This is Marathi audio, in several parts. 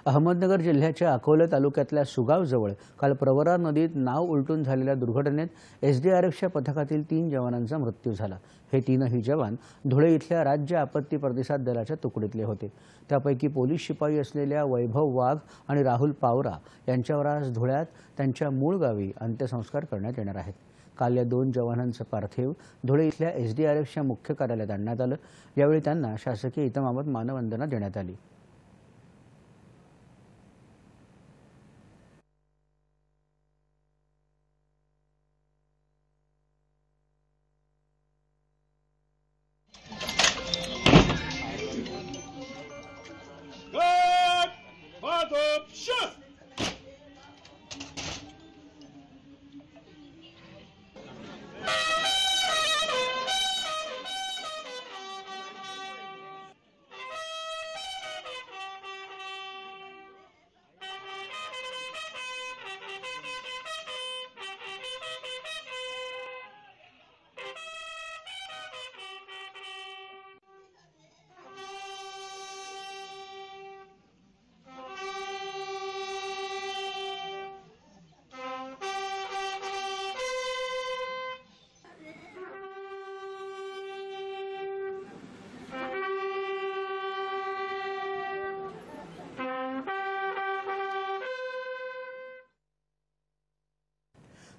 अहमदनगर जिल्ह्याच्या अकोले तालुक्यातल्या सुगावजवळ काल प्रवरा नदीत नाव उलटून झालेल्या दुर्घटनेत एसडीआरएफच्या पथकातील 3 जवानांचा मृत्यू झाला। हे तीनही जवान धुळे इथल्या राज्य आपत्ती प्रतिसाद दलाच्या तुकडीतले होते। त्यापैकी पोलीस शिपाई असलेल्या वैभव वाघ आणि राहुल पावरा यांच्यावर आज धुळ्यात त्यांच्या मूळ गावी अंत्यसंस्कार करण्यात येणार आहेत। काल या 2 जवानांचं पार्थिव धुळे इथल्या एसडीआरएफच्या मुख्य कार्यालयात आणण्यात आलं। यावेळी त्यांना शासकीय इतमामात मानवंदना देण्यात आली।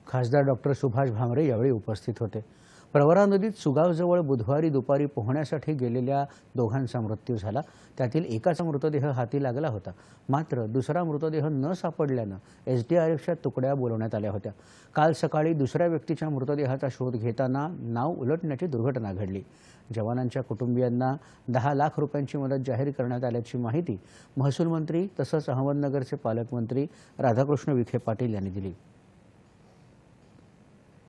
खासदार डॉक्टर सुभाष भामरे यावेळी उपस्थित होते। प्रवरा नदीत सुगावजवळ बुधवारी दुपारी पोहण्यासाठी गेलेल्या दोघांचा मृत्यू झाला। त्यातील एकाचा मृतदेह हाती लागला होता, मात्र दुसरा मृतदेह न सापडल्यानं एसडीआरएफच्या तुकड्या बोलवण्यात आल्या होत्या। काल सकाळी दुसऱ्या व्यक्तीच्या मृतदेहाचा शोध घेताना नाव उलटण्याची दुर्घटना घडली। जवानांच्या कुटुंबियांना 10 लाख रुपयांची मदत जाहीर करण्यात आल्याची माहिती महसूल मंत्री तसंच अहमदनगरचे पालकमंत्री राधाकृष्ण विखे पाटील यांनी दिली।